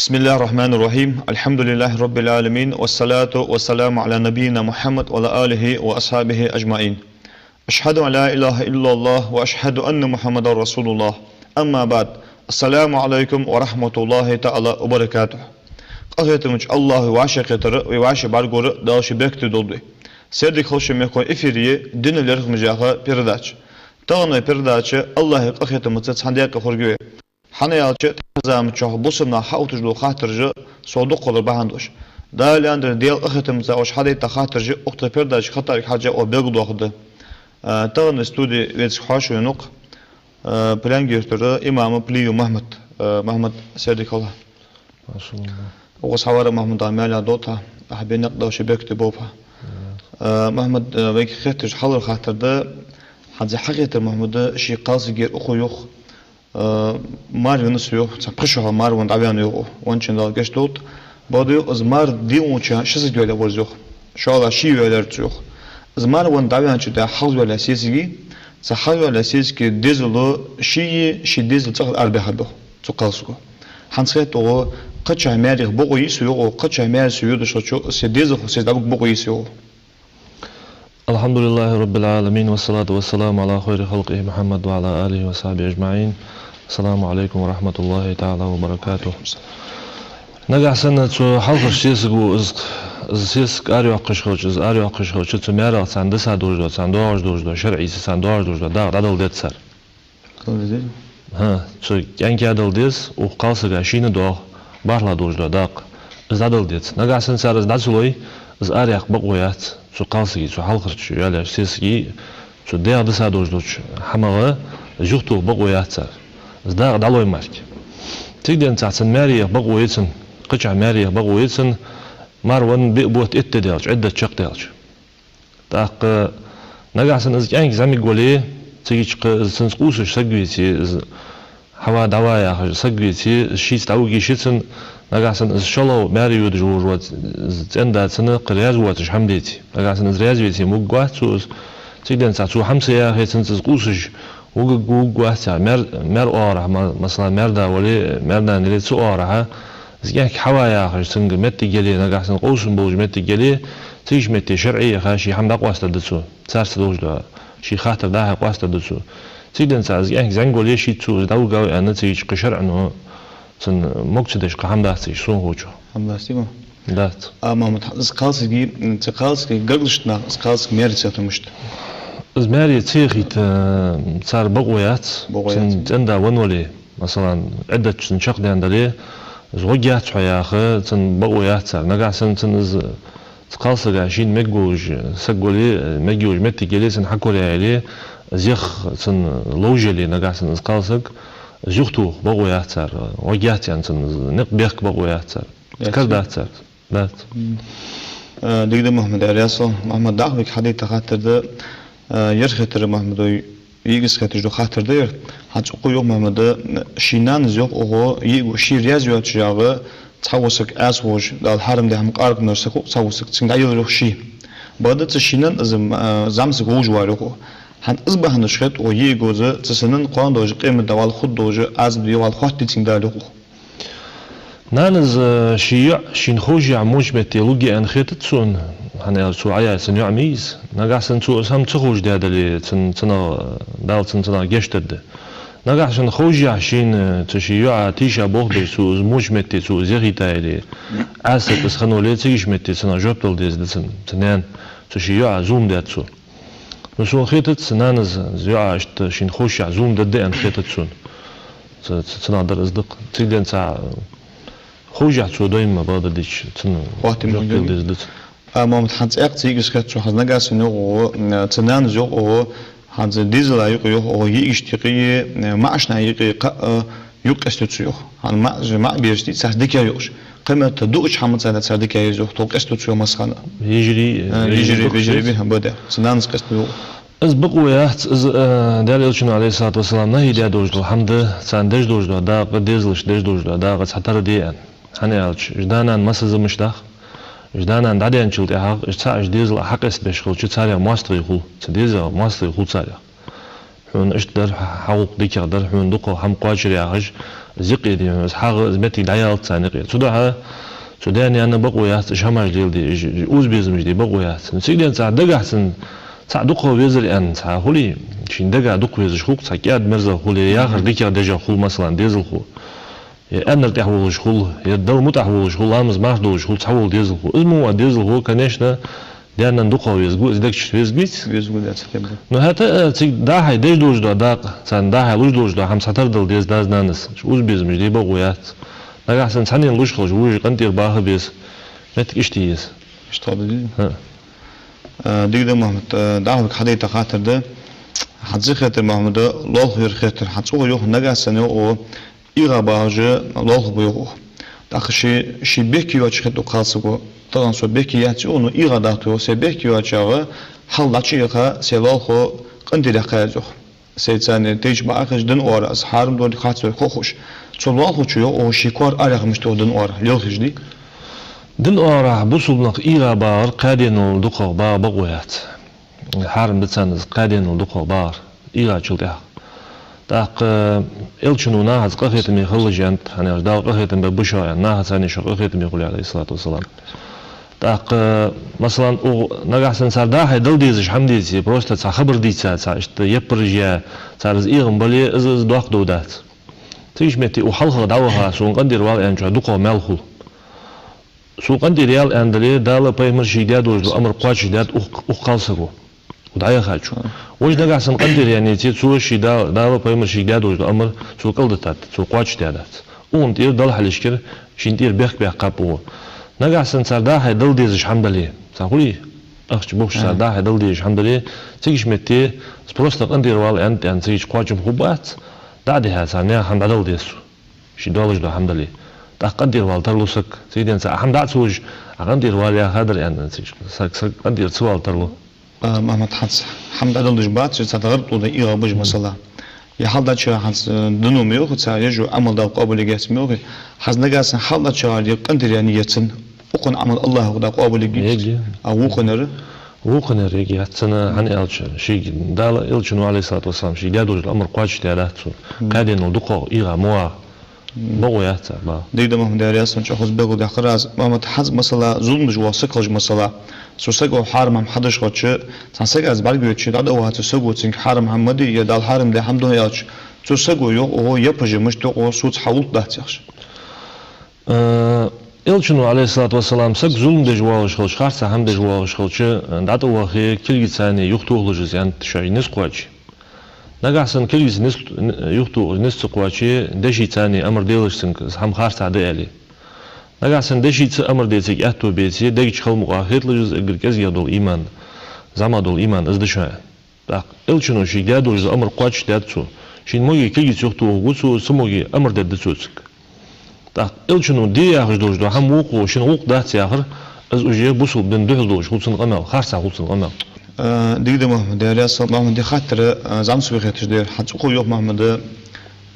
بسم الله الرحمن الرحيم الحمد لله رب العالمين والصلاة والسلام على نبينا محمد وعلى آله وأصحابه أجمعين أشهد أن لا إله إلا الله وأشهد أن محمد رسول الله أما بعد السلام عليكم ورحمة الله تعالى وبركاته قضيتمش الله وعشقتر وعش بارغور داش بكت دولدي سردك خوش مكو إفيري دين الرغم جاها بيرداش تغنى بيرداش الله قضيتمش صنديق خرجوه حنيالچه تزام چه بوسنا حاوتجلو خاطرجه صدق قدر بهندوش دال اندر ديال اختمزا وش حدا تخاطرجه اخت بيرداش خطر حاجه او بيغدو اخده تغن استودي ويس خوش ونق بلان جيرتر امام بليو محمد سيدك الله ما شاء الله وصحوار محمد عمال دوتا احبين نقدو شبكت بوبها محمد ويك خاطر حضر خاطر ده حد حقيقه محمد شي قاص غير اخو يخ مارون سيو تقشها مارون دعوان يو وانشن دال جشتوت بدو از مار ديونچا شز جوله ورزوخ شالا شي ويلر تشوخ از مارون دعوان چه ده حل ولا سيسي صحل ولا سيسكي ديزلو شي ديزل تخ اربه حدو تقالسو حنسيت او قچا ماري بوغي سيو او قچا مار سيو دشو سي ديزل سي دابو بوغي سيو الحمد لله رب العالمين والصلاة والسلام على خير خلقه محمد وعلى آله وصحبه أجمعين. السلام عليكم ورحمة الله تعالى وبركاته. نجح سنة حلق الشيسك سيسك أريو قشخوش أريو قشخوش تميرا سندس هدوجدو سندوج دوجدو شرعي سندوج دوجدو دادل ديت سر. ها شو يعني كادل ديس وقالسك عشين دو بارلا دوجدو داق دادل ديت نجح سنة سر دادسلوي أريق بقويات شو قالسكي شو حلقش شو يلا سيسكي شو دير دسا دوجدوش حماغه جوختو بقويات سر زدار دالوي مارك تيجي تعسن ماري بقويتن قطع ماري بقويتن مارون بيبوت اتدالج عدة شق دالج داق نجاسن از يعني زمي قولي تيجي سنسقوسش سجويتي هوا دوايا سجويتي شيء تاوجي شيتن نجاسن از شلو ماري ودجوج زندا سنة قرياز واتش حمديتي نجاسن از ريازويتي مقوات سوز تيجي تعسو حمسيا هي سنسقوسش وقوات مر أورا مثلا مردا ولي مردا نريد سو أورا زيك حوايا خش سنج متي جلي نجاسن قوسن بوج متي جلي تيجي متي شرعية خاشي حمد قواست دتسو سارس دوج دا شي خاطر ده قواست دتسو تيجي نساز يعني زنقول شيء تسو داو قوي أنا تيجي قشر إنه سن مقصدش قحمد تيجي سون هوجو حمد سيما دات ما متحدث قالسكي تقالسكي قلشتنا قالسك ميرتس تمشت زماري تيخيت صار بقويات تندا ونولي مثلا عدة تنشق دي عندلي زوجيات شوية أخي تن بقويات صار نقع تنز تقالصق عشين مجوج سقولي مجوج متي جلي سن حكولي عليه زيخ تن لوجلي نقع تنز قالصق زيختو بقويات صار وجيات يعني تن نق بيخ بقويات صار كردات صار دات دقيقة محمد عرياسو محمد دعوك حديث خاطر ده يرخيتر محمد يجلس خاطر جو خاطر ده حتى قوي محمد شينان زيق أو يجو شيرياز يوتشياغه تحوسك أسوج دال حرم ده هم قارب نرسكو تحوسك تنقايل روح شي بعد تشينان زمس جوج واركو هن أصبح نشخت أو يجو ز تسنن قان دوج قيمة دوال خود دوج از بيوال خاطر تنقايلو نانز شيع شين خوجي عموج بتيلوجي أن خيتتسون هنيال سو عيا سنيع ميز نجاسن سو سام تخوج ده دلي تنا دال تنا جشتد نجاسن خوجي عشين تشيع تيشا بوخد سو موج متي سو زيغيتا لي عسك بس خنولي تيش متي تنا جوبتل ديز تنان تشيع زوم ده تسو نسو خيتت نانز زيع اشت شين خوش زوم ده ان خيتتسون تنا در ازدق تيدن ساعه خوجي عتسو دايما بعد ديش تنا وقت جوبتل ما متحدث أكتر يجسكت شو حزنا جالس نيو تنان زوج أو حز ديزل يقيو أو يشتري معشنا يقي يق استوتسيو عن ما بيجتي سهدك يوش قيمة تدوش حمد سنة سهدك يزوج توق استوتسيو مسخنا يجري بيها بده تنان سكستو از بقويات از دالي الشنو عليه الصلاة والسلام نهي دي دوجدو الحمد ساندش دوجدو دا ديزلش ديش دوجدو دا قد حتر دي هني ألش جدانا مسز مشتاخ جدانا دادين شلت حق اشتاج ديزل حق اس بشخل شو تسالي ماستري خو تديزل ماستري خو تسالي حون اشتدر حقوق ديك قدر حون دقو هم قاجري اخج زقي دي بس حاجة زمتي دعيال تانقي تودها سوداني أنا بقويات شمال جلدي أوز بيزم جدي بقويات نسيدي أنت دقة حسن تعدقه بيزر أن تعهولي شين دقة دق بيزر خلق تكياد مرزا خولي ياخر ديكي دجا خول مثلا ديزل خول أنا تحول خول يدل متحول خول لامز ما خدول خول تحول ديزل خول اسمه ديزل خول كنيشنا ديانا ندقه بيزقو إزدكش بيزقيت بيزقو ده تكمل نو هتا تيك داهي ديش دوش دا داق سان داهي لوش دوش دا هم ساتر دل ديز داز نانس أوز بيزم جدي بقويات نجا حسن ثاني لوش خلش ويج قنتير باه بيز متك إشتيز اشتغل دي ده محمد دعوة حديث خاطر ده حتزي خاطر محمد الله غير خاطر حتسوق يوخ نجا سنة أو إيغا باجة الله بيوخ داخشي شي بيكي واتش خاطر قاسقو طبعا سو بيكي ياتي أنو إيغا داتو سي بيكي واتشاغ حال داتشيغا سي الله قنتير خاطر سيتسان تيج باخش دن أورا أصحارم دون خاطر خوش سو الله تشيو أو شيكور أريغ مشتو دن أورا ليوخش دي دن أورا بوصلناق إيغا بار قادينو دقو با بقويات حارم بتسانز قادينو دقو بار إيغا تشلتها داق إلشنو ناهز قخيتمي خلجانت هني أجدال قخيتم ببشايا ناهز هني شو قخيتمي يقول عليه الصلاة والسلام داق مثلا أو نجاحسن صار داهي دل ديزش حمديتي بروستا تا خبر ديتسا تا اشت يبرجيا صارز إيغن بلي إز دوق دودات تيش متي وحلخ دعوها سون قندير وال أنجا دقو مالخو سون قندير يال أندري دالا بايمر شيداد وجدو أمر قواج شيداد أخالسكو ودعيا خاتشو وش نجاحسن قندير يعني تي سو شيداد دالا بايمر شيداد وجدو أمر سو قلدتات سو قواج شيدادات ومتير دل حلشكر شينتير بيخ قابو نجاحسن صار داهي دل ديزش حمدلي تقولي أخش بوش صار داهي دل ديزش حمدلي تيجي متي سبروستا قندير وال أنت تيجي قواجم خوبات دعدها صار حمد دل ديسو شي دولج دو حمدلي دا قندير وال ترلوسك سيدين سا حمد سوج قندير وال يا خادر يعني سك قندير سوال ترلو محمد حنس حمد دل دجبات ستغرط ودا إيغا بج مثلا يحل شيء حنس دنو ميوخ تسايجو عمل دا قابل جاس ميوخ حز نجاس حل شيء قندير يعني يتسن وقن عمل الله ودا قابل جيت أو وقنر وقنر يجي هتسنا عن إلش شيء دال إلشنو عليه الصلاة والسلام شيء جادو الأمر قاش تياراتو كادين ودقو إيغا موا بقويات با ديدا محمد رياس من شخص بقول ده خلاص محمد حز مثلا ظلم جوا سكلج مثلا سوسق حرم هم حدش قطش تنسق از برگ چی داده و هات سوق تنگ حرم محمدی یا دال حرم ده هم دو یاچ سوسق یو او yapıcı مش تو سوت حولت ده تيخش إلشنو عليه الصلاة والسلام سك ظلم ده جوا شخص خارسة هم ده جوا شخص داده وخي كل ثاني يختو لجز يعني شيء نسقواش نجاحسن كل نس يختو نسقواش دشي ثاني أمر ديلش سنك هم خارسة ده عليه نجاحسن دشي أمر ديتك أتو بيتي دقيق خل مقاهيت لجز إجركز يدول إيمان زمادول إيمان إزدشان دق إلشنو شيء جادو لجز أمر قواش داتسو شين موجي كل يختو وجسو سموجي أمر داتسوسك دق إلشنو دي آخر دوج دو هم وقو شين وق دات آخر از أجيه بوصل بين ده دوج خلصن قمل خارسة خلصن قمل ديدا محمد رياس محمد خاطر زامس بخيتش دير حتقو يوم محمد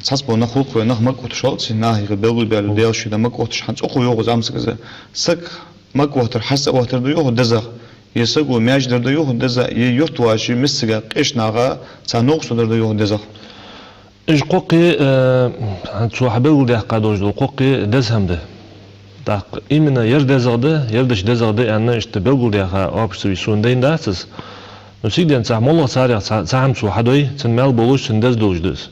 ساسبو نخلق ونخ مكوت شالس ناهي بيقول بيال ديوش ده مكوتش حتقو يوم زامس كذا سك مكوتر حسب وتر دو يوم دزغ يسقو ماج در دو يوم دزغ يوت واشي مسجا قش ناغا تنوقس در دو يوم دزغ إيش قوقي هنتسو حبيقول ده قادوج دو قوقي دزهم ده دق إيمنا يرد زغده يردش دزغده يعني اشتبيقول ده أبشتوي سوندين داسس نسيدين صح مالله صار صاحم سو حدوي تنمال بولوش تندز دوج دس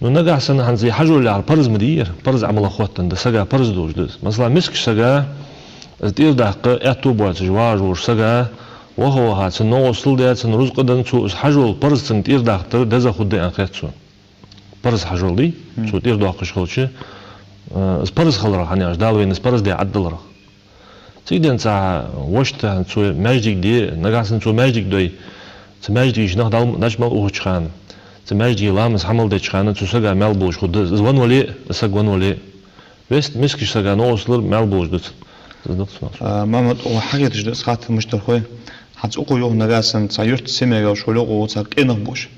نو نجح سنة هنزي حجر اللي على البرز مدير برز عمل أخواتن ده سجا برز دوج دس مثلا مسك سجا الدير دق أتو بوات جواج ور سجا وهو هات سنو وصل ده سنروز قدن سو حجر البرز تندير دق دز خد ده أخيت سو برز حجر لي سو دير دقش خلشة برز خلرا هني أجدال وين برز ده عدل را سيدين صح وشت هنسو ماجيك دي نجح سنسو ماجيك دوي سماجيك نخدم نجمل أوهشخان سماجي لامس حمل ده شخانة تسجع مال بوش خد زوان ولي سجوان ولي بس مسكش سجع نوصل مال بوش ده محمد وحاجة تجد ساعات مشتركة حتسوق يوم نجاسن سيرت سماجة وشولو وتسق إنه بوش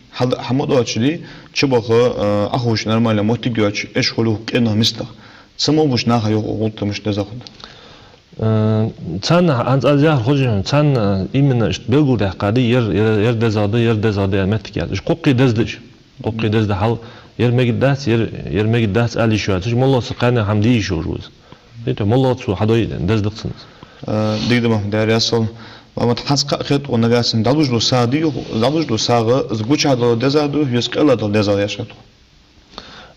حمد أشلي شبه أخوش نرمال موتيجوش إيش خلوه إنه مستر سمو بوش ناخ يو قلت مش تزاخد تان عند أزياء خرجنا تان إيمنا بيقول ده قادي ير دزادة متكيات إيش قوقي دزدش قوقي دزد حال يرمي قداس على شو تج مولى سقانا حمدي شو جوز أنت مولى تسو حدوي دز دقسنس ديد ما داري أصل ما تحس قخت ونجاسن دالوج لو سادي دالوج لو ساغ زغوش هذا دزادو يسكلا هذا دزاد يشتو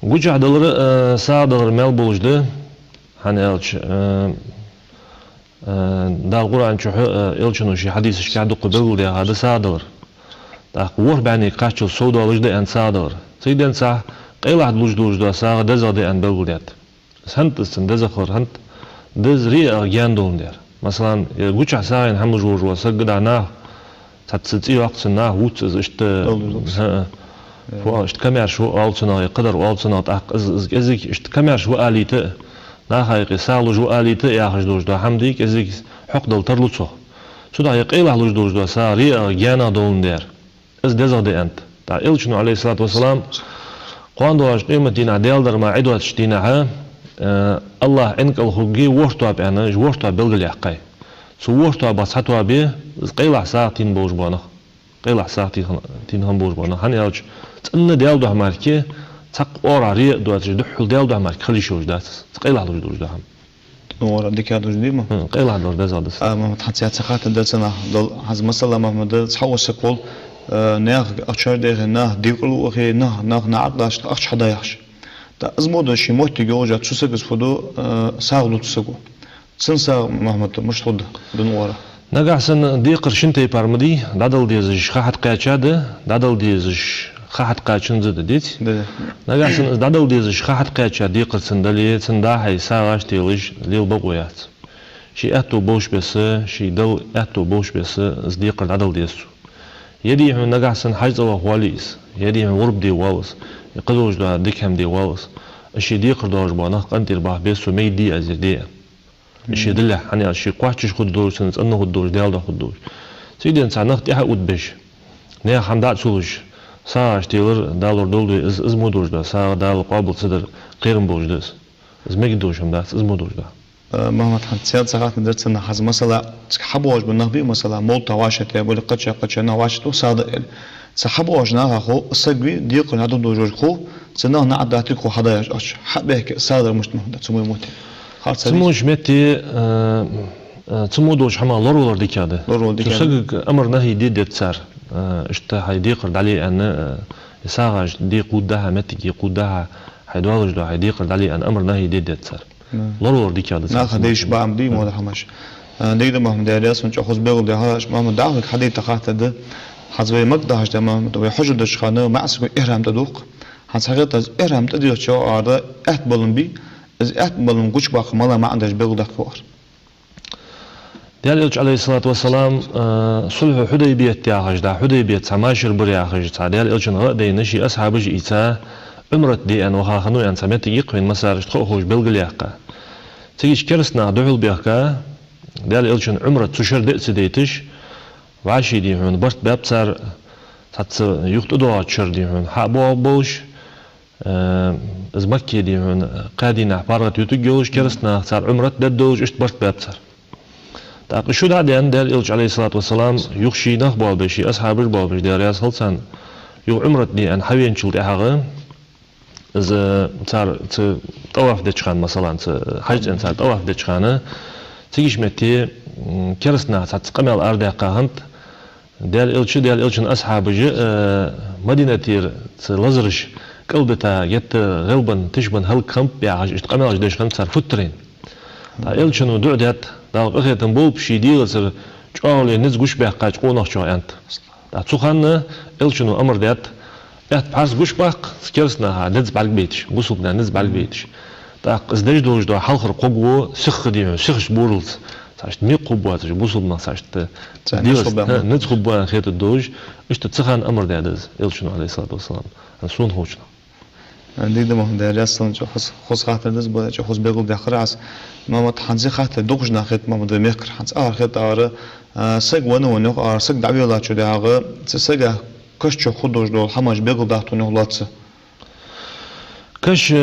غوش هذا سادر مال بولجده هنالش دا القرآن شو إلشنو شي حديث إيش قاعد قبل ده هذا سادر دا قوه بعني قاشل سودا وجده أن سادر سيدنا سا قيل واحد لوج ده ساغ دزاد أن بقوليات هنت دزخر هنت دز ريا جاندون دير مثلا غوش عساين هم جور وسجد عناه تتصي وقت سناه ووت إشت إشت كمير شو ألسنا يقدر وألسنا تأق إزك إشت كمير شو آليته نا حقيقي سالو جو آليته يا خش دوج ده حمديك إزك حق دل ترلوتشو شو ده يقيل هلوج دوج ده ساري جانا دون دير إز دزاد أنت تا إلشنو عليه الصلاة والسلام قاندو أشتيم تينا ديال در ما عدوات شتينا الله إنك الخوجي ورطوا بأنا جورطوا بلغ حقي سو ورطوا بس حتوا بيه قيل ساعتين بوج بانا قيل ساعتين هم بوج بانا هني أوج إن ديال ده ماركي تق أورا ريق دوات جدحل ديال ده مارك خلي شوج دات قيل هلوج دوج ده هم نورا ديك هذا جديد ما قيل هذا ده زادس ما تحسيات سقات دلتنا دل حز مثلا ما مدل تحول سقول ناخ أشار ده ناخ ديقلو أخي ناخ نعرض أش حدا يحش تا أزمود شيء موت تجوجات شو سجس فدو ساغلو تسقو سنسا محمد مش تود دنورا نجح سن دي قرشين تي بارمدي دادل ديزش خاحت قاچاده دادل ديزش خاحت قاچن زد ديت نجح سن دادل ديزش خاحت قاچا دي قرسن دلي سن دا هي ساغاش تيلش ليل بقويات شي اتو بوش بس شي دل اتو بوش بس زديق دادل ديسو يدي نجح سن حاجه وهواليس يدي ورب دي والس يقدوش دا ديكهم دي والس الشي دي قدوش بانا قنتر باه بيسو مي دي ازر دي الشي دلح يعني الشي قواتش خدوش سنس انه خدوش ديال دا خدوش سيدي انسا نخت اها قد بش نيا حمدات سولوش ساعش تيلر دالور دولدو از مودوش دا ساعة دال قابل صدر قيرم بوش دس از ميقدوش همدات از مودوش دا محمد حمد سياد ساعات ندرت انه حز مثلا حبوش بالنهبي مثلا مولتا واشت يقول قتشا نواشتو صادق سحبوش ناها خو سجوي ديقن هذا دوجور خو سناه نعداتي خو حدا يش حبك صادر مش مهمة تسمو موتي تسمو جمتي تسمو دوش حما لورولر ديكاده تسجق امر نهي دي تسار اشتا هيديقر عليه ان يساغج دي قودها متي قودها هيدوالج دو هيديقر عليه ان امر نهي دي تسار لورولر ديكاده ناخذ ديش بعم دي مو حماش ديد محمد علياس من خص بيقول ده هاش محمد دعوك حدي تخاته ده حزبي مقداش تمام تو حجر دشخانه معسكو إهرام تدوق حسقيت از إهرام تديو شو عارض أهت بالن بي از أهت بالن قش باق مالا ما عندش بيقول دكوار ديال عليه الصلاة والسلام صلح حديبية تياخج دا حديبية سماشر برياخج تا ديال إلشن غدي نشي أصحابج إيتا عمرت دي أن وها خنو أن سميت يقين مسار تخوج بلغلياقة تيجي كرسنا دعول بياقة ديال إلشن عمرت تشر دئس ديتش وعشي دي هون برت بابصار تات يقتدوا تشر دي هون حابو بوش از مكي دي هون قادينا بارت يتجوش كرسنا صار عمرت ددوج اشت برت بابصار تاق شو دا ديان دال إلج عليه الصلاة والسلام يخشي نخبوا بشي أصحاب البابش ديال ياس هلسان يو عمرت دي أن حوين شلت أحاغا از صار طواف دچخان مثلا حج إنسان طواف دچخانه تيجيش متي كرسنا تقمل أرداقا هنت ديال إلشن أصحاب مدينة تير لزرش قلبتا يت غلبا تشبن هل كمب يعج اشتقمل أجدش خمس صار فترين تا إلشن ودعدت داق أخيتن بوب شي ديال سر جعالي نزقوش بيحقاج قوناق شو أنت تا تسوخان إلشن أمر ديت ات بحرس قوش باق كرسنا نز بالك بيتش قصوبنا نز بالك بيتش تا ازدج دوج دو حلخر قبو سخ ديو سخش بورلز ساشت مي قبوات بوصلنا ساشت نت قبوات خيط الدوج اشت تسخن امر دادز إلشنو عليه الصلاة والسلام انسون هوشنا عندي دم ده رسم جو خص خاطر دز بود جو خص بيقول ده خراس ما تحنزي خاطر دوج ناخت ما ده ميخر حنز خيط ار سق ونو ار سق دعويلا شو ده ار سق كش جو خدوج دول حماش بيقول ده تونو لاتس كش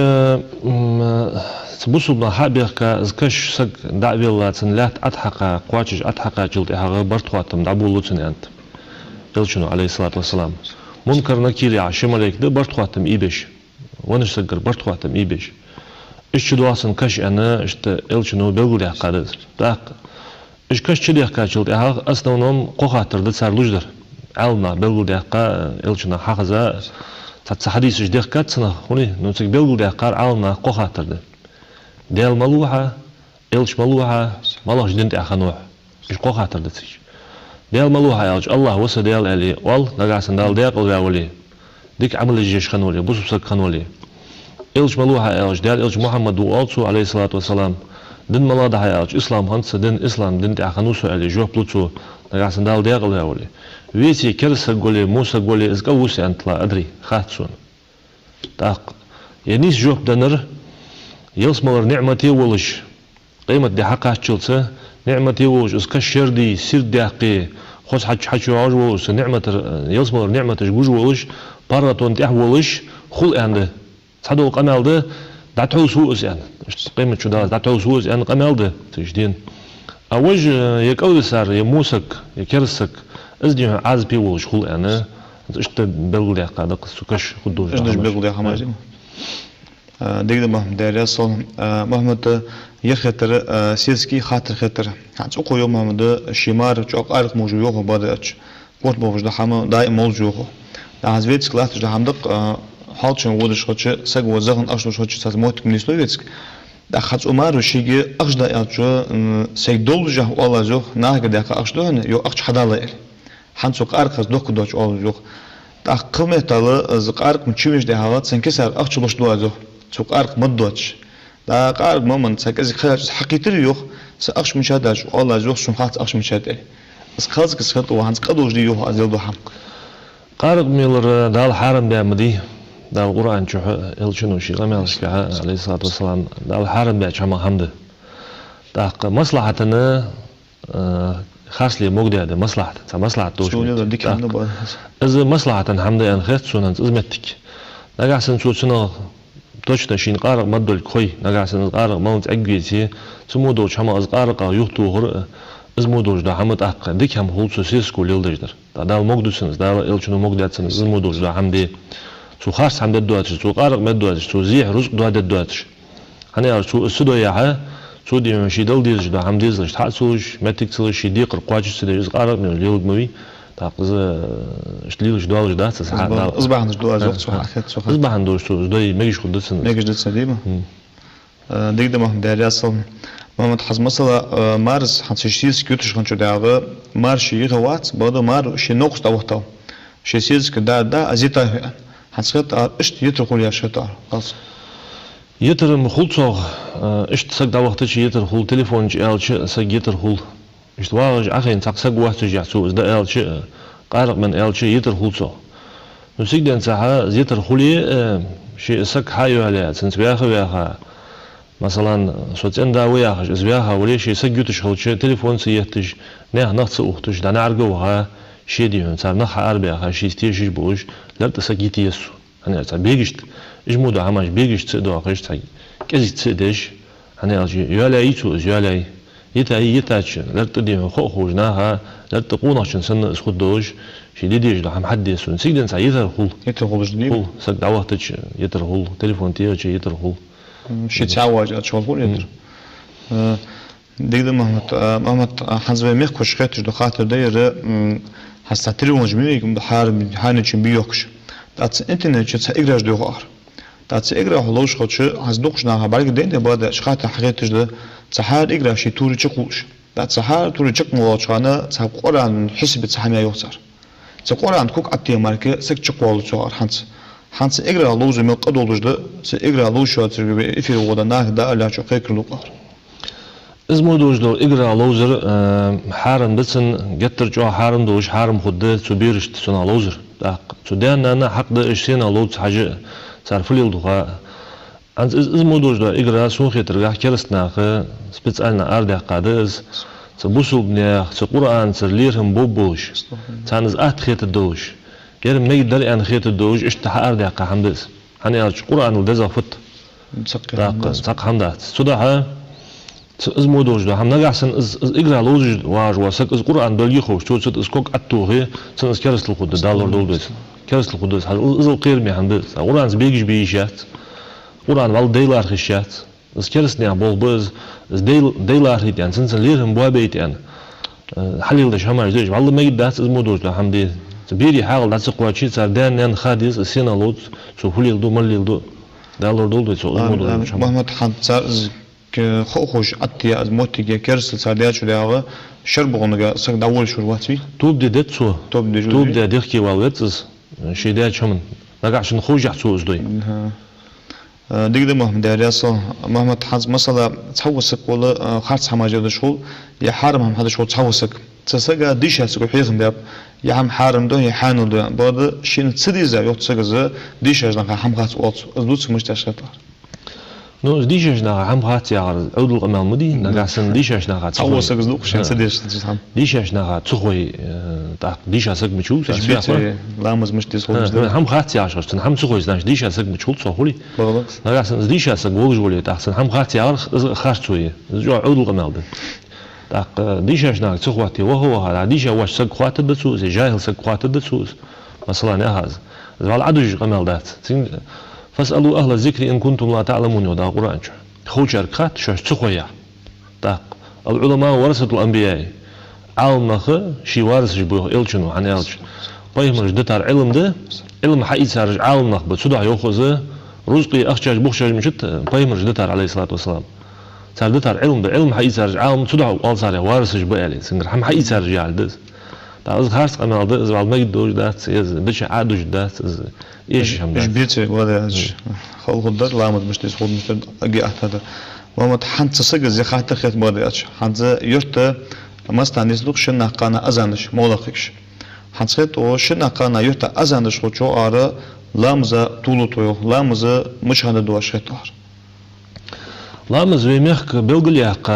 بوصلنا حابيك كش سق دعويلا تنلات أضحك قواتش أضحك جلد هذا برتقاتم دعبولو تنانت إلشنو عليه الصلاة والسلام منكر نكيري عشان ملك ده برتقاتم إيبش ونشتغل برتقاتم إيبش إيش دواسن كش أنا إشت إلشنو بقول يا قارئ داق إيش كش تدي كاشلت إها أصلا نوم قخاتر ده صار لوجدر علنا بقول يا قا إلشنا حافظة تحديث إيش ده كاتسنا هوني نمسك بقول يا قار علنا قخاتر ده ديال ملوحة إلش ملوحة ملاش دنت أخنوع إيش قخاتر ده تيج ديال ملوحة إلش الله وصل ديال عليه وال نجاسن دال ديال قل ياولي ديك عمل الجيش خنولي بوسبسك خنولي إلش ملوحة إلش ديال إلش محمد وألسو عليه الصلاة والسلام دين ملاده إلش إسلام هنس دين إسلام دين تأخنوسو عليه جوه بلوتسو نجاسن دال ديال قل ياولي ويتي كرسة قولي موسى قولي إزقوسي أنت لا أدري خاتسون تاق ينيس جوه بدنر يلسمر نعمتي ولش قيمة دي حقها تشلسة نعمتي ولش إسكشر دي سير داقي خص حتشو عاج ولش نعمة يلسمر نعمة جوج ولش بارتون تح ولش خل عنده صدق قمال ده دعته سوء يعني قيمة شو ده دعته سوء يعني قمال ده تجدين أوج يكأول سار يموسك يكرسك إزدي عاز بي ولش خل يعني إشت بلغ ده قاعد قصكش خدوش إيش بلغ ده خماجي ديك محمد رسول محمد يخطر سيسكي خاطر خطر هانس أقوى يوم محمد شمار جوك أرق موجوده بدأش قط موجود حما دائم موجوده از ویتsk laat de handig haltje worden schotje zeg wat zeggen als schotje dat moet minister wetsk da gaat omar shige achda elcho zeg dolja wala zo nagde ka achdo yo ach hadala han sok arkas dokudoch ol zo da qimetalı az qarq mçimiş de havat sen keser ach çoloş do zo sok arq muddoch da qarq moment sakaz khayat haqiqi yok sa ach müşadaj wala zo sunhat ach müşadaj as khaz qisqat و hans qadoj di yo azil do ham قارق ميلر دال حرم بيعمدي دال القرآن شو إلشنو شيء لما يلشك عليه الصلاة والسلام دال حرم بيعشما حمد داق مصلحتنا خاص لي مقدي هذا مصلحة توش إذا مصلحة حمد أن خيط سونان إزمتك نجحسن شو سنة توش تشين قارق مدل كوي نجحسن قارق مونت أجيتي سمودو شما از قارق يختو غر إزمودوش دا حمد أق ديك هم هول سوسيسكو ليلدجدر دا مقدسنز دا إلشنو مقدسنز إزمودوش دا حمدي سو خاص حمد دواتش سو قارق مد دواتش سو زيح رزق دوات دواتش هني سو السدو ياها سو دي مشي دل ديز دا حمدي زلش تحسوش متك سلش دي قرقواج سدي قارق من ليلد موي تا قز اشتليلش دوالش دا تسحا اصبح عندش دوات وقت سو حكيت سو اصبح عندوش سو داي ميجش قدسن ميجش دتسن ديما ديك دا محمد رسول محمد حز مثلا مارس حنسيش كيوتش خنشو داغ مارش يغوات بعد مار شي نقص دوختو شي سيز كدا ازيتا حنسكت اشت يترخول يا شتا خلاص يتر مخلصو اشت سك دوختش يتر خول تليفون جالش سك يتر خول اشت واج اخين سك سك وقت جاتسو دا الش قارق من الش يتر خولصو نسيك دان ساعه يتر خولي شي سك حايو عليها سنسبياخ وياها مثلا سوتين دا وياخش ازبياها وليش يسجيتش خلش تليفون سيتش نه نخص اختش دا نعرقوها شي ديون صار نخ اربياها شي ستيش بوش لا تسجيتي يسو انا تا بيجشت اجمودو عماش بيجشت دو اخش تا كزي تسدش انا يالا يتو يالا يتاش لا تدي خوجناها لا تقوناش سن اسخدوش شي ديش دا هم حد يسو نسيدن سايتر خول يتر خول سك دعوتش يتر خول تليفون تيجي يتر خول شيء تعوج أشوفه يدر ديك محمد حزب ميخوش خيتش دو خاطر داير هستاتري ومجموعي حار هانيش بيوكش دات انترنت شت اجراش دو غار دات اجرا هلوش خوتش از دوخش نا خبر دين ده بعد شخات حقيقتش ده سحار اجراشي توري چقوش دات سحار توري چق موچانه صاحب قران حسب صحمه يوصر قران كوك اتي ماركه سك چقول چوار هانس اجرا لوز مل قدولجده س اجرا لوز شو تربي افير ودا ناه دا لا شو قيكلوقار ازمودوجدو اجرا لوزر حارم دسن جتر جو حارم دوش حارم خد سبيرشت سنا لوزر سودان انا حق ده اشتينا لوز حاجه صرف ليلدوها انز ازمودوجدو اجرا سوخي ترغا كرسناخ سبيتالنا اردا قادز سبوسوبنيا سقران سرليرهم بوبوش تانز اتخيت الدوش غير ما يقدر أن خيط الدوج اشتحار دقة حمدس هني القرآن ودزا فت سق حمدات صدها اسمه دوج ده هم نجحسن إجرا لوج واج وسق القرآن دل يخوش شو صد اسكوك أتوه سن اسكرس الخد دالور دول بس كرس القدس هذا إزل قير مي هندس قرآن زبيجش بيشات قرآن وال ديلار خشات إز كرسني عبول بز إز ديلار هيت يعني سنسن ليرهم بوابيت يعني حليل دش هماش دش والله ما يدات إز مودوش الحمد بيري حاول دات قواتشي صار دان نان خاديس السنة لوت سو فليل دو مليل دو دالور دول سو مودوش محمد حمد صار خوش أتيا از موتيجي كرسل صار شو ده شربونجا سك داول شو واتي توب دي دتسو توب دي ديركي والوتس شي ده شمن نقعش نخوج يحسو ازدوي ديك محمد دارياسو محمد حمد مثلا تحوسك ولا خارج حماجة ده شغل يا حارم هم هذا شغل تحوسك تسقى ديش هسقى حيخن ده يا هم حارم ده يا حانو ده بعد شين تسدي زي يوت سقى ديش هسنا هم خاص وات ازدوت مش تشكتار نو ديشش ناقة هم خات يعرض عود القمال مدي نقاسن ديشش ناقة تخوي سقزلوك شن سديش تجسم ديشش ناقة تخوي تاع ديش سق مشول تشبيه لامز مش تسخول هم خات يعرض سن هم تخوي زناش ديش سق مشول تخولي نقاسن ديش سق وول جولي تاعسن هم خات يعرض خارج شوية جو عود القمال ده تاع ديشش ناقة تخواتي وهو هذا ديش واش سق خوات الدسوس جاهل سق خوات الدسوس مثلا هذا زال عدوش قمال دات فاسألوا أهل الذكر إن كنتم لا تعلمون ودا قرآن خوشر كات شو تخويا تاق العلماء ورثة الأنبياء عالم نخ شي وارث جبوه إلشنو عن إلش بايهم رجدتار علم ده علم حقيقي سارج عالم نخ بتسدع يأخذ رزقي أخشاج بخشاج مشت بايهم رجدتار عليه الصلاة والسلام ساردتار علم ده علم حقيقي سارج عالم تسدع وقال سارج وارث جبوه عليه سنجر هم حقيقي سارج يعال ده تاز خارج قناة ده إذا ما يدوش دات إذا بيش عادوش دات إيش هم إيش بيتي ولا خلق الدر لامد مش تسخود مش أجي أحتاج وما تحنت سجل زي خاطر خيط باديش حنت يرت مثلا نسلوك شنا قانا أزانش مولاقيش حنت أو شنا قانا يرت أزانش وشو أرى لامزة طولو تويو لامزة مش هذا دوا شيطار لامز وميخك بلغليق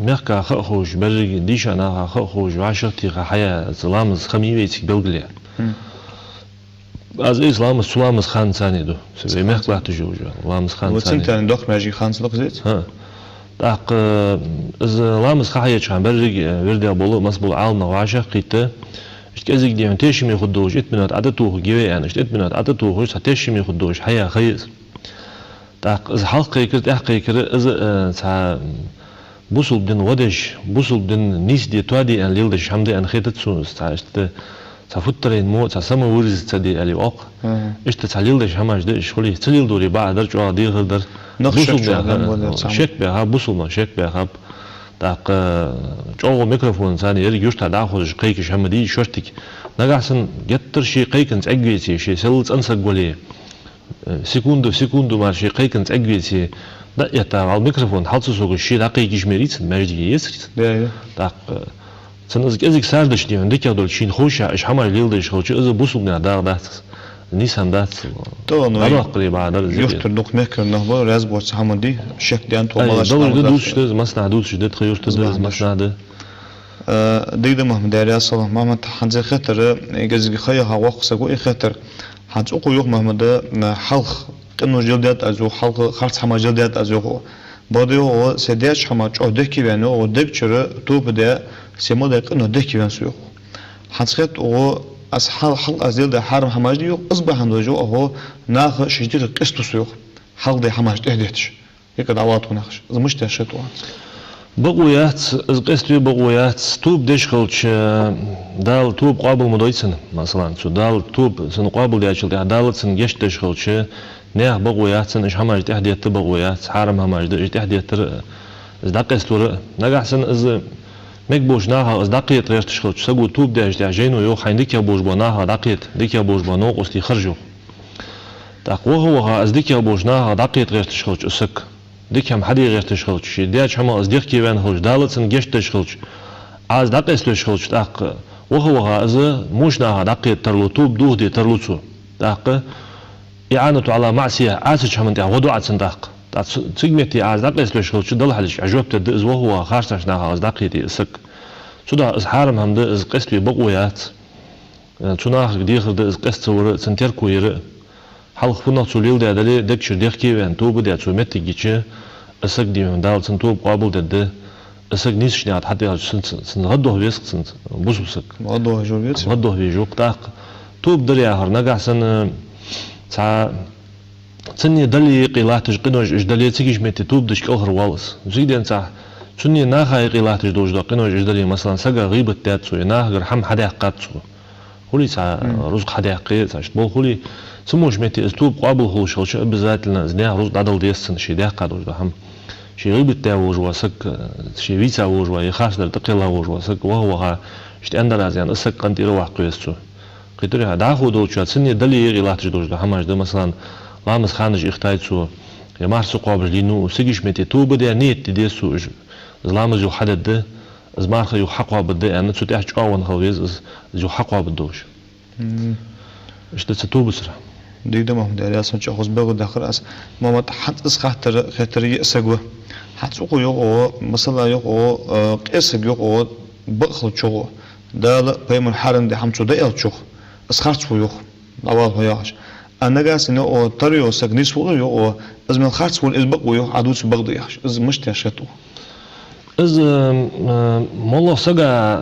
ميخك خخوش برج ديش أنا خخوش وعشرتي حياة لامز خميويتك بلغليق از اسلام سلامز خان ثاني دو سبي ميخك لا تجوج لامز خان ثاني وتنتن دوخ ماجي خان سلوك زيت ها داق از لامز خايا چان برج وردي بولو مسبول عالنا وعشا قيته اشتكازيك ديون تيشمي يخدوش اتمنات عدتوه جيوي يعني اتمنات عدتوه تيشمي يخدوش حياة خيز داق از حلق يكرت احقيكر از تا بوصل بدن ودش بوصل بدن نيس دي توادي ان ليلدش حمدي ان خيتت سونس تا اشت تفترين مو تسمى ورز تدي على واق اشت تعليلدش هماش ده شغلي تليل دوري بعد درج عادي غدر شك بها بوصل ما شك بها داق جو ميكروفون ثاني يري يشت داخل قيكش حمدي شوشتك نغاسن جتر شي قيكن تعقيتي شي سلت انسق ولي سكوندو مارشي قيكن تعقيتي دا يتا على الميكروفون حالت سوق الشي دقيقة ميريت ماجي يسرت داق سنزك ازيك ساردش دي عندك يدول شين خوشة اش حمار ليلدش خوشة ازا بوصلنا دار دات نيسان دات طبعا قريبا على يختر دوك ميكر نهبا رازبور سحمدي شك دي انتو مالاش دول دوش تز مسنا دوش دت خيوش تز مسنا ده ديدا محمد عليه الصلاة محمد حنزي خطر جزء خيا هواق سقوي خطر حنز أقول يوم محمد حلق إنه جلدات أزو حلق خرط حما جلدات أزو بعده هو سديش حما جودك بينه ودبشر توب ده سيمو ده إنه دك بين سيو حنز خط هو از حلق از دل ده حرم حماج ديو أصبح عنده جو هو ناخ شجير قسط سيو حلق ده حماج تهديتش هيك دعوات وناخش إذا مش تشت وان بقويات قستوي بقويات توب دشخلش دال توب قابل مدويسن مثلا شو دال توب سن قابل ياشل دال سن جش دشخلش نه بقويات سن اش هماج تهديت بقويات حرم هماج دش تهديت از دقستور نجحسن از مكبوش ناها از دقيت غير تشخلش سقو توب داش داجينو يو خايندك يا بوش بناها دقيت ديك يا بوش بنو قستي خرجو تقوى هو از ديك يا بوش ناها دقيت غير تشخلش اسك ديك هم حدي غير تشخلش دياش هما از ديك كيفان خلش دالتسن جش تشخلش از دقيس تشخلش تاق وهو از موشناها دقيت ترلو توب دوه دي ترلوتسو تاق إعانة على معصية عاسج هم انت ودعت سنداق تسجمتي از دقيس تشخلش دل حلش عجوب تدز وهو خارجناها از دقيتي اسك سودا از حارم هم ده از قسبي بقويات تناخ ديخر ده از قست ور سنتر كوير حلق فنا توليل ده دلي دكشر ديخ كيوان توب ده تسومت جيتش اسك ديون دال سن توب قابل ده اسك نيش نيات حتى سن غدوه بيسق سن بوسوسك غدوه جوبيت غدوه بيجوق تاق توب دري آخر نقعسن تا تني دلي قيلاتش قنوج إج دلي تيجي متى توب دش آخر والس زيدين تا تني ناخا قيلاتش دوج دا قنوج إج دلي مثلا سجى غيبة تاتسو ناخر حم حدا قاتسو خلي تا رزق حدا قيت تا شتبو خلي سموش متى توب قابل خلش خلش بزات لنا زنيا رزق دادل ديسن شي دا قادوج دا هم شي غيبة تاوج وسك شي فيتا وج ويخاش دل تقيلا وج وسك وهو شت أندر يعني أسك قنتي روح قيستو قدري هذا هو دوتشا سني دلي غيلاتش دوج دا هماش ده مثلا لامس خانج اختايتسو يمارسو قابل لينو سيجيش متى توب ده نيت ديسو زلامز يو حدد ده زمارخ يو حقوا بده أنا تسوت أحج أون خويز يو حقوا بدوش إيش ده توب سرا ديك ده ما هم ده أصلا شو خص بقول داخل أس ما حت إس خاطر يسقوا حت سوق يو مثلا يو قيس يو بخل شو ده لا بيمن حرم ده هم شو ده يلشوا إس خارج يو أول هو يعش أنا قاس إنه أو طريقه سجنيس ولا يو إذا من خارج ولا إذا بقوا يو عدوس بقضي يعش إذا مش تشتو إذا مالله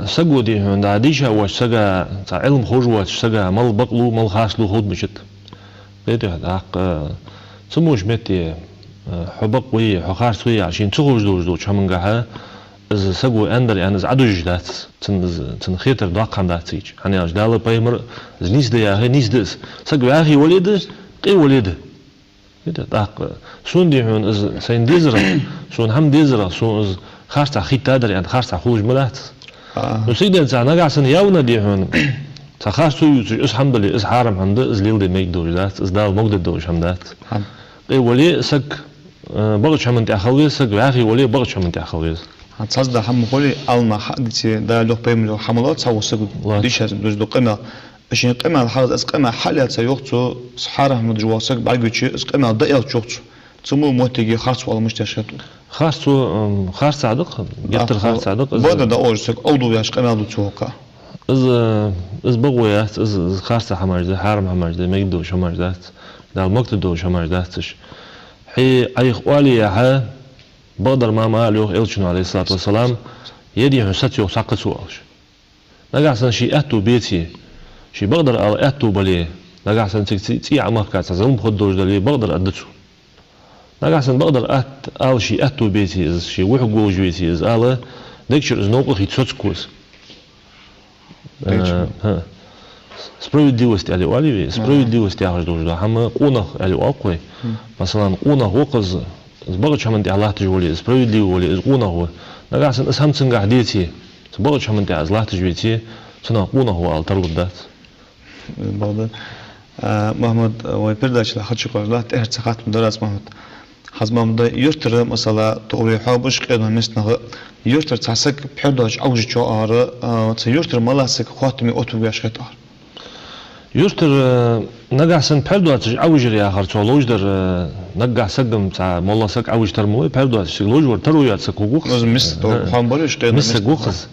سجوا دي هون عاديشة واش سجا علم خوج واش سجا مال بقلو مال خارج لو خود مشت بيته هذا سموش متى حبق ويا حخارج ويا عشان تخرج دوج هم نجحها إذا سجوا أندر يعني إذا عدو جدات تن خيتر داقم داتيج يعني أجدال بايمر نيس ده هي نيس دس سجوا أخي ولده قي ولده كده داق شون دي هون إذا سين ديزرا شون هم ديزرا شون إذا خارج خيت تادر يعني خارج خروج ملات نسيد إنسان نجاسن ياونا دي هون تخارج يوز الحمد لله إذا حرام عنده إذا ليل دي ميك دوجات إذا دال مقدر دوج هم دات قي ولي سك بقش هم انت أخويز سجوا أخي ولي بقش هم انت أخويز هتصدق هم قولي ألما حدتي ده لو بيملو حملات سووا سجود ديش هذا دوج قمة عشان قمة الحالة إس قمة حالة سيوقتو صحارة من جواسك بعد شيء إس قمة ضيق شوقتو ثم موتيجي خاص ولا مش تشتو خاص صادق جبت خاص صادق بعد ده أورسك أودو ياش قمة دو توقع إز بقويات إز خاص حماجة حرم حماجة ما يدوش حماجة ده المقت دوش حماجة حي أي خوالي يا بقدر ما ليوخ إلشنو عليه الصلاة والسلام يدي حسات يوخ ساقط سوالش نقعسن شي أتو بيتي شي بقدر أو أتو بلي نقعسن تي عمق كاس زلم خد دوج دلي بقدر أدتو نقعسن بقدر أو شي أتو بيتي إز شي وح جوج بيتي إز ألا دكشر إز نوقل خي تسوتسكوس справедливость على والي справедливость على دوج ده هم قونه على أقوى مثلا قونه وقز زبغش هم انت الله تجولي سبرايدلي ولي قونه هو نقاسن اسهم تنقع ديتي زبغش هم انت الله تجويتي سنا قونه هو الترودات بعد محمد ويبرداش لحد قال لا تهر ساعات من درس محمد حزمم ده يرتر مثلا توري حابش قيدو مسنه يرتر تاسك برداش اوج جو ار يرتر ملاسك خاتمي اوتو بياشت ار يرتر نقاسن برداش اوج يا اخر تولوج در نقع سقم تاع مولا سق اوج ترمو برداش لوج ور ترويات سكوغوخ مس خام بريش قيدو مس سكوخس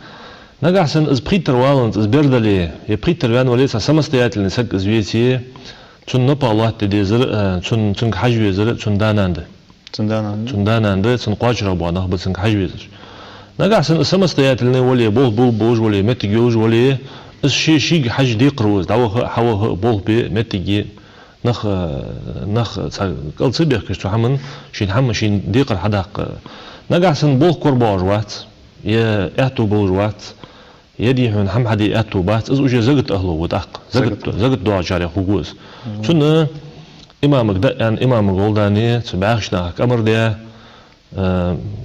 نقاسن از بريتر والنت از بردلي يا بريتر وان وليس سمستياتل نسق زويتي تون نبالات تديزر تون حجوي زر تون داناند تون قاش ربوا نخبط تون حجوي زر نقاسن سمستياتل ولي بول بوج ولي متجوج ولي اس شي حج دي قروز داو حوا بول بي متجي نخ قال صبيح كشتو حمن شين ديقر حداق نقاسن بول قرباج وات يا اتو بوجوات يدي هون هم حدي اتو بات از وجه زغت اهلو ودق زغت دعاء جاري خوغوز شنو امامك ده يعني امام غولداني تبعشنا كمر ده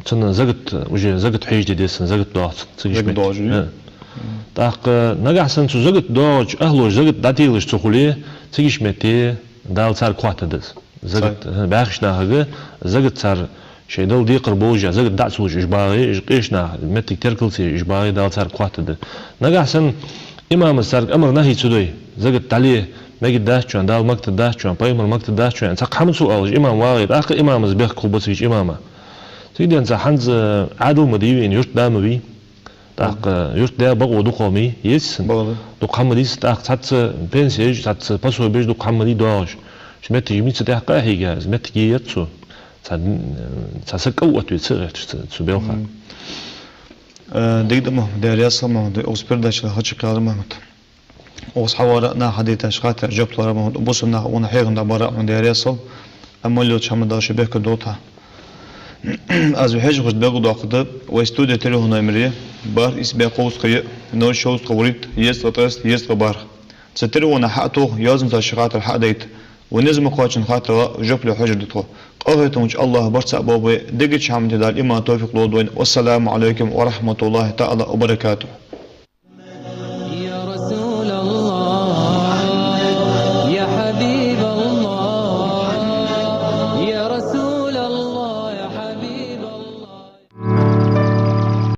شنو زغت وجه زغت حيج دي زغت دعاء تيجي دق نغاسن تو زغت دعاء اهلو زغت داتيلش تخولي تيجي متي دال صار قواتدس زغت بعشنا هغه زغت صار شيء دي قربوجة زغت دعسوج إجباري إجقيشنا متى تركلتي إجباري دال صار قواتد نجحسن إمام السرق أمر نهي تدوي زغت عليه ما قد داشون دال مكتب داشون بايمر مكتب داشون سق حمل سؤال إمام واحد آخر إمام زبيخ قبضيش إمامه تيجي أنت حنز عدو مديوين يرت دام بي تاق يرت دا بقو دقامي يس دقام ديس تاق تات بنسيج تات بسوا بيج دقام دي داش شمت يميت تاق هيجا شمت يرتسو تسكوا وتسير تسبيوها ديك دم درياس ما ده أوسبر داش لهاتش كلام محمد وصحوارنا حديث شخاطر جبت لرمه بوسنا ونحيغنا براء من ديريصل أما اللي تشمل داش بيك دوتها از بحاجة خد بيقو داقد ويستودي تلو هنا امريه بار اس بيقوس قي نور شوز قوريت يس قطرس يس قبار ستلو وانا حقته يازم تشخاطر حق ديت ونزم قواتشن خاطر جب له حجر دتو قهرت وج الله برص بابي دقت شامل دال إما توفيق لودوين والسلام عليكم ورحمة الله تعالى وبركاته.